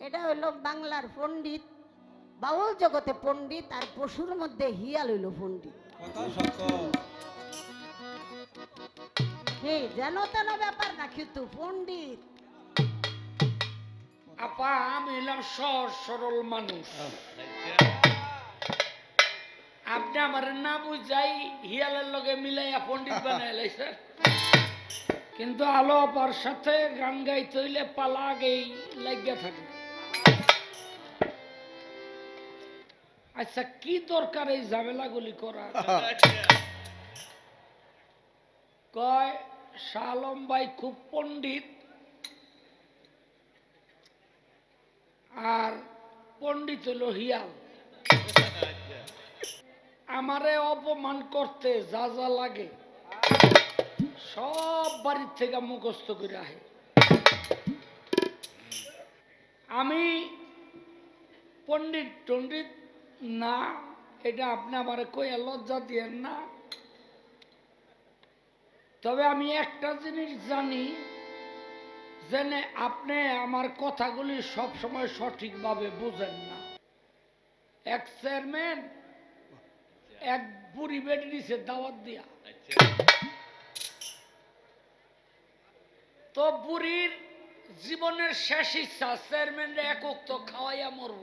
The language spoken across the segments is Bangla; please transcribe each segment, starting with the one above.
এটা হইলো বাংলার পণ্ডিত, বাউল জগতে পণ্ডিত, আর পশুর মধ্যে হিয়াল হইল পণ্ডিত। যেন তেন ব্যাপার না, কিন্তু পণ্ডিত। আপা আমি হলাম সহজ সরল মানুষ, আপনি আমার না বুঝাই হিয়ালের লগে মিলাইয়া পণ্ডিত বানাই লাইছে। কিন্তু আলো আপার সাথে গান গাইতে হইলে পালা আগেই লাগিয়া থাকে। আচ্ছা কি দরকার এই ঝামেলাগুলি করা? কয় শাহ আলম ভাই খুব পণ্ডিত, আর পণ্ডিত হলো হিয়াল। আমারে অপমান করতে যা যা লাগে সব বাড়ির থেকে মুখস্থ করে আহে। আমি পণ্ডিত টণ্ডিত না, এটা আপনি আমারে কইয়া লজ্জা দিয়েন না। তবে আমি একটা জিনিস জানি, জেনে আপনি আমার কথাগুলি সব সময় সঠিকভাবে বুঝেন না। এক চেয়ারম্যান এক বুড়ি বেটি দিছে দাওয়াত দিয়া, তো বুড়ির জীবনের শেষ ইচ্ছা চেয়ারম্যানরে একক তো খাওয়াইয়া মরব।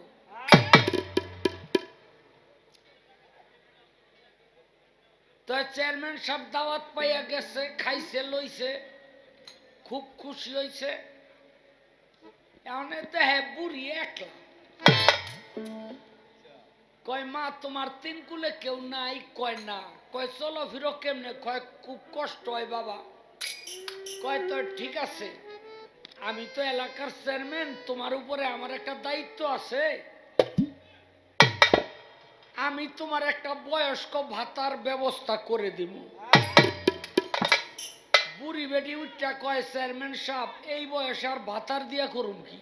তো চেয়ারম্যান সব দাওয়াত পাইয়া গেছে, খাইছে লইছে, খুব খুশি হয়েছে। এমন দেহে বুড়ি একলা, কয় মা তোমার তিন কুলে কেউ নাই? কয় না। কয় চলো ফিরো কেমনে? কয় খুব কষ্ট হয় বাবা। কয় তো ঠিক আছে, আমি তো এলাকার চেয়ারম্যান, তোমার উপরে আমার একটা দায়িত্ব আছে, আমি তোমার একটা বয়স্ক ভাতার ব্যবস্থা করে দিব। বুড়ি বেটি উঠটা কয় চেয়ারম্যান সাহেব এই বয়সে আর ভাতার দিয়া করুন কি?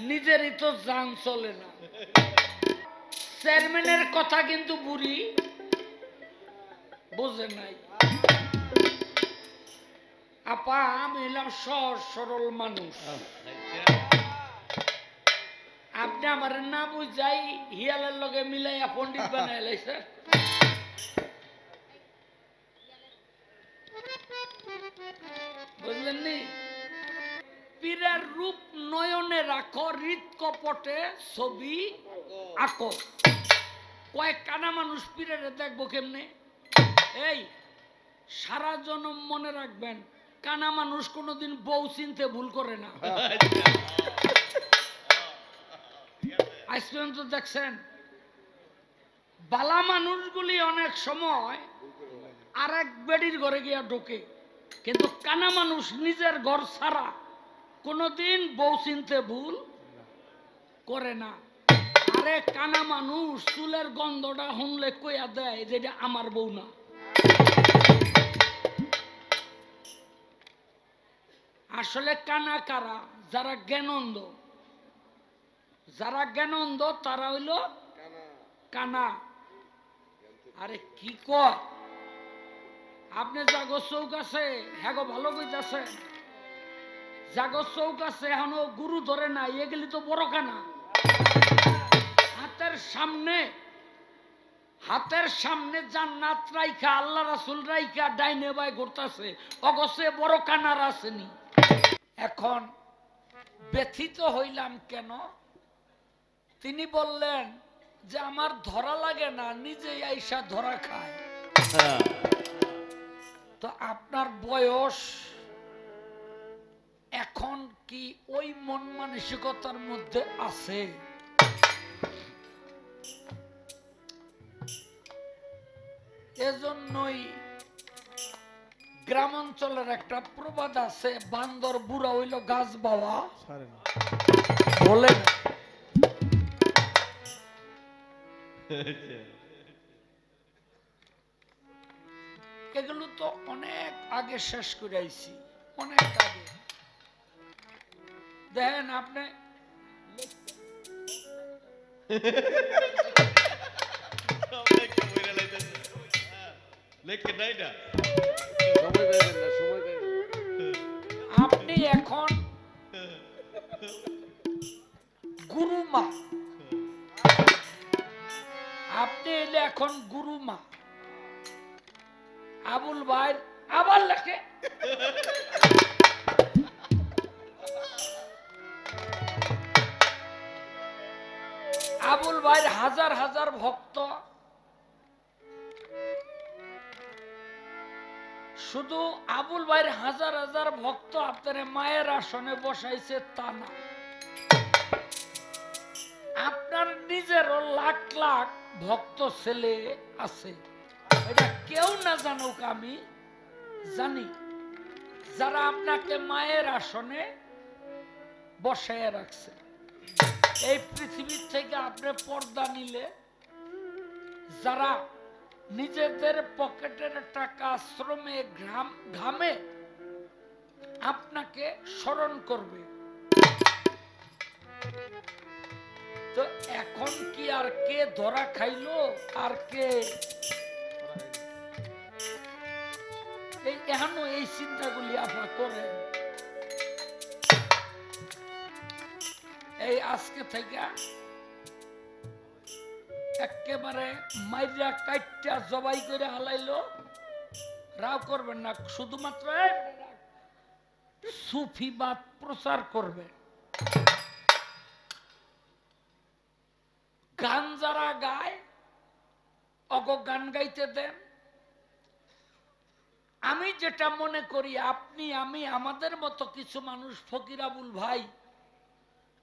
নিজেরই তো জান চলে না। চেয়ারম্যানের কথা কিন্তু বুড়ি বোঝে নাই। আপা আমি হলাম সহজ সরল মানুষ, আপনি আমার না বুঝাই হিয়ালের লগে মিলাইয়া পণ্ডিত বানাই লাইছে। বুঝলেন নি? পীরের রূপ নয়নে রাখো, হৃদ কপটে ছবি আঁকো। কয়েক কানা মানুষ পীরের দেখবো কেমনে? এই সারা জনম মনে রাখবেন, কানা মানুষ কোনোদিন বউ চিনতে ভুল করে না। আজ পর্যন্ত দেখছেন বালা মানুষগুলি অনেক সময় আর এক বেডির ঘরে গিয়া ঢোকে, কিন্তু কানা মানুষ নিজের ঘর ছাড়া কোনোদিন বউ চিনতে ভুল করে না। আরে কানা মানুষ চুলের গন্ধটা শুনলে কইয়া দেয় যেটা আমার বউ না। আসলে কানা কারা? যারা জ্ঞানন্দ। যারা জ্ঞানন্দ তারা হইল কানা। আরে কি কয় আপনি? জাগো চৌক আছে, হ্যাঁ গো ভালো কইতাছে, জাগো চৌক আছে এখনো গুরু ধরে নাই, এগুলি তো বড় কানা। হাতের সামনে জান্নাত রাইখা আল্লাহ রাসূল রাইখা ডাইনে বাই ঘুরতাছে, অগসে বড় কানার আসেনি। এখন ব্যথিত হইলাম কেন? তিনি বললেন যে আমার ধরা লাগে না, নিজেই আইসা ধরা খায়। তো আপনার বয়স এখন কি ওই মন মানসিকতার মধ্যে আছে? এজন্যই গ্রাম অঞ্চলের একটা প্রবাদ আছে, বান্দর বুড়া হইল গাছ বাবা বলে না। এগুলো তো অনেক আগে শেষ করে আইছি, অনেক আগে। দেখেন আপনি আপনি এখন গুরুমা, আপনি এলে এখন গুরুমা। আবুল ভাই আবার লেখে আবুল ভাইয়ের হাজার হাজার ভক্ত, শুধু আবুল ভাইয়ের হাজার হাজার ভক্ত আপনার মায়ের আসনে বসাইছে তা না, আপনার নিজেরও লাখ লাখ ভক্ত ছেলে আছে, এটা কেউ না জানুক আমি জানি, যারা আপনাকে মায়ের আসনে বসায় রাখছে। এই পৃথিবীর থেকে আপনি পর্দা নিলে যারা নিজেদের পকেটের টাকা শ্রমে ঘামে আপনাকে স্মরণ করবে, তো এখন কি আর কে ধরা খাইলো আর কে এই এখনো এই চিন্তাগুলি আপনারা করেন। এই আজকে থেকে একেবারে মাইরা কাইটা জবাই করে হালাইলো রাও করবেন না, শুধুমাত্র সুফিবাদ প্রচার করবে। গান যারা গায় অগ গান গাইতে দেন। আমি যেটা মনে করি আপনি আমি আমাদের মতো কিছু মানুষ, ফকির আবুল ভাই,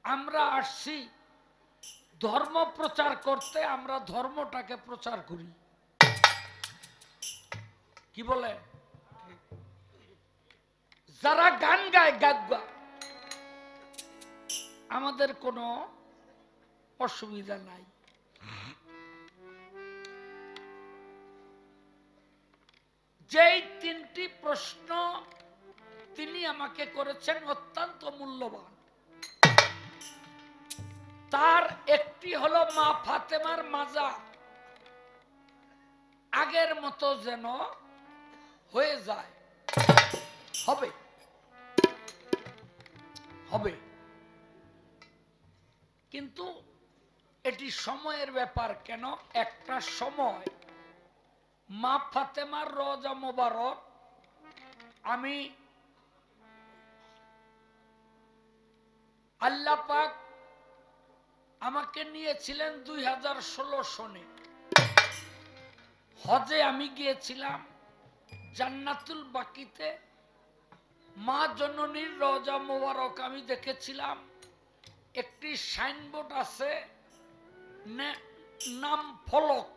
আমরা আসছি ধর্ম প্রচার করতে, আমরা ধর্মটাকে প্রচার করি। কি বলে? যারা গান গায় গাগা, আমাদের কোনো অসুবিধা নাই। যেই তিনটি প্রশ্ন তিনি আমাকে করেছেন অত্যন্ত মূল্যবান, তার একটি হলো মা ফাতেমার মাজার আগের মতো যেন হয়ে যায়। হবে হবে, কিন্তু এটি সময়ের ব্যাপার। কেন? একটা সময় মা ফাতেমার রওজা মোবারক আমি আল্লাহ পাক আমাকে নিয়েছিলেন 2016 সনে। হজে আমি গিয়েছিলাম জান্নাতুল বাকিতে, মা জননীর রওজা মোবারক আমি দেখেছিলাম। একটি সাইনবোর্ড আছে নাম ফলক,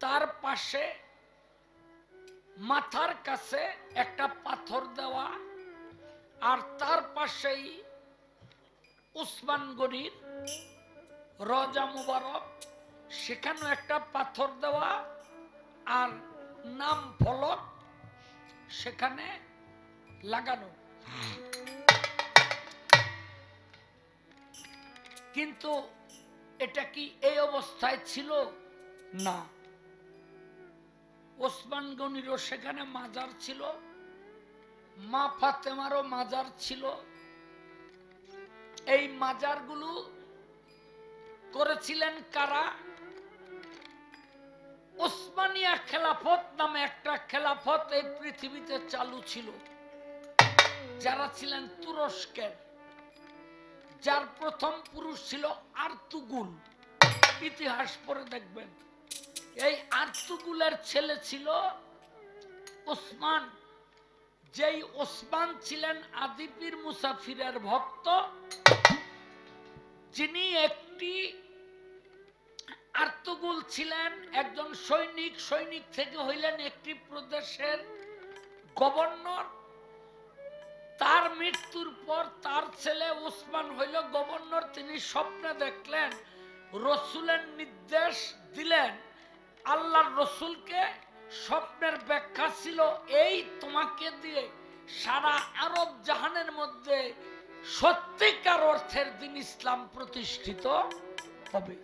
তার পাশে মাথার কাছে একটা পাথর দেওয়া, আর তার পাশেই উসমান গনির রওজা মুবারক, সেখানেও একটা পাথর দেওয়া আর নাম ফলক সেখানে লাগানো। কিন্তু এটা কি এই অবস্থায় ছিল? না। ওসমান গনিরও সেখানে মাজার ছিল, মা ফাতেমারও মাজার ছিল। এই মাজারগুলো করেছিলেন কারা? ওসমানিয়া খেলাফত নামে একটা খেলাফত এই পৃথিবীতে চালু ছিল, যারা ছিলেন তুরস্কের, যার প্রথম পুরুষ ছিল আর্তুগুল। ইতিহাস পড়ে দেখবেন, এই আর্তুগুলের ছেলে ছিল ওসমান। যেই ওসমান ছিলেন আদি পীর মুসাফিরের ভক্ত, যিনি একটি আর্তুগুল ছিলেন একজন সৈনিক, সৈনিক থেকে হইলেন একটি প্রদেশের গভর্নর। তার মৃত্যুর পর তার ছেলে ওসমান হইল গভর্নর। তিনি স্বপ্নে দেখলেন, রসুলের নির্দেশ দিলেন, আল্লাহর রসুলকে স্বপ্নের ব্যাখ্যা ছিল এই, তোমাকে দিয়ে সারা আরব জাহানের মধ্যে সত্যিকার অর্থের দিন ইসলাম প্রতিষ্ঠিত হবে।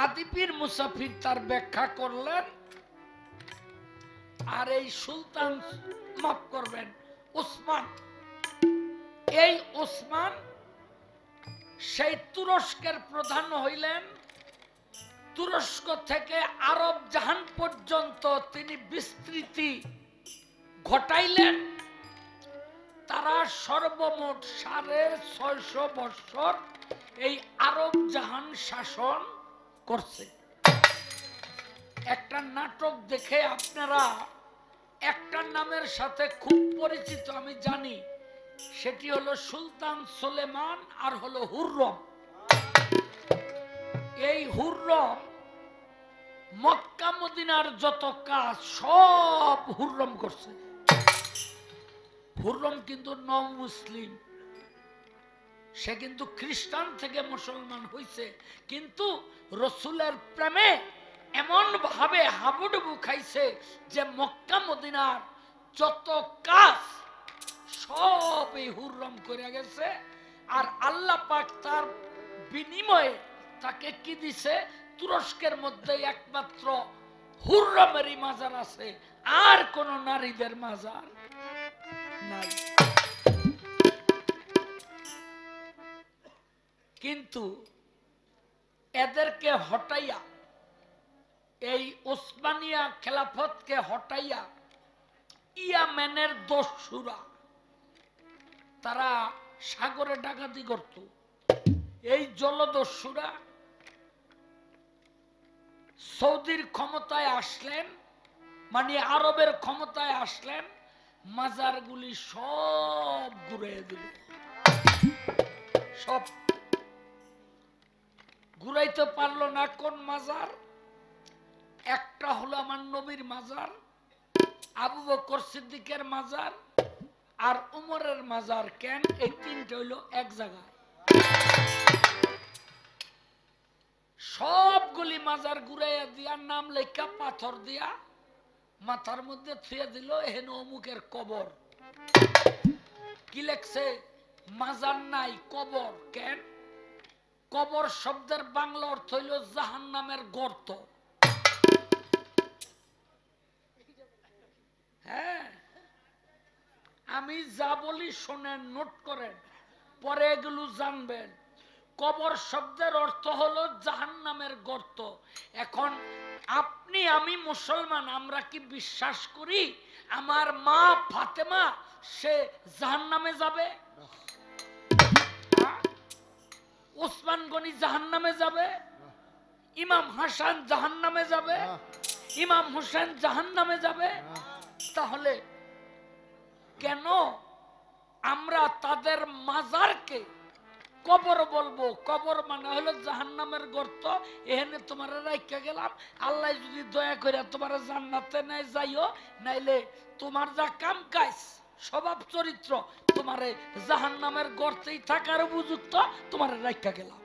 আদি পীর মুসাফির তার ব্যাখ্যা করলেন, আর এই সুলতান, মাফ করবেন, ওসমান এই ওসমান সেই তুরস্কের প্রধান হইলেন। তুরস্ক থেকে আরব জাহান পর্যন্ত তিনি বিস্তৃতি ঘটাইলেন। তারা সর্বমোট 650 বছর এই আরব জাহান শাসন করছে। একটা নাটক দেখে আপনারা একটা নামের সাথে খুব পরিচিত আমি জানি, সেটি হলো সুলতান সুলেমান আর হলো হুররম। এই হুররম মক্কা মদিনার যত কাজ সব হুররম করছে। হুররম কিন্তু নও মুসলিম, সে কিন্তু খ্রিস্টান থেকে মুসলমান হইছে, কিন্তু রসুলের প্রেমে এমন ভাবে হাবুডুবু খাইছে যে মক্কা মদিনার যত কাজ সব এই হুররম করে গেছে। আর আল্লাহ পাক তার বিনিময়ে তাকে কি দিছে? তুরস্কের মধ্যে একমাত্র হুররমেরই মাজার আছে, আর কোন নারীদের মাজার নাই। কিন্তু এদেরকে হটাইয়া, এই ওসমানিয়া খেলাফতকে হটাইয়া ইয়ামেনের দস্যুরা তারা সাগরে ডাকাতি করত। এই জলদস্যুরা সৌদির ক্ষমতায় আসলেন, মানে আরবের ক্ষমতায় আসলেন, মাজারগুলি সব ঘুরিয়ে দিল। সব ঘুরাইতে পারলো না। কোন মাজার? একটা হলো আমার নবীর মাজার, আবু বকর সিদ্দিকের মাজার, আর উমরের মাজার। কেন? এই তিনটা হইল এক জায়গায়। সবগুলি মাজার ঘুরাইয়া দিয়া নাম লেখা পাথর দিয়া মাথার মধ্যে থুয়ে দিল, এহেন অমুকের কবর। কি লেখছে? মাজার নাই, কবর। কেন? কবর শব্দের বাংলা অর্থ হইল জাহান্নামের গর্ত। হ্যাঁ, আমি যা বলি শোনেন, নোট করেন, পরে এগুলো জানবেন। কবর শব্দের অর্থ হলো জাহান্নামের গর্ত। এখন আপনি আমি মুসলমান, আমরা কি বিশ্বাস করি আমার মা ফাতেমা সে জাহান্নামে যাবে? ওসমান গনি জাহান্নামে যাবে? ইমাম হাসান জাহান্নামে যাবে? ইমাম হোসেন জাহান্নামে যাবে? তাহলে কেন আমরা তাদের মাজারকে কবর বলবো? কবর মানে হলো জাহান্নামের গর্ত। এখানে তোমার রাইখা গেলাম, আল্লাহ যদি দয়া করে তোমার জান্নাতে নেয় যাইও, নাইলে তোমার যা কাম কাজ স্বভাব চরিত্র তোমার জাহান্নামের গর্তেই থাকার উপযুক্ত, তোমার রাইখা গেলাম।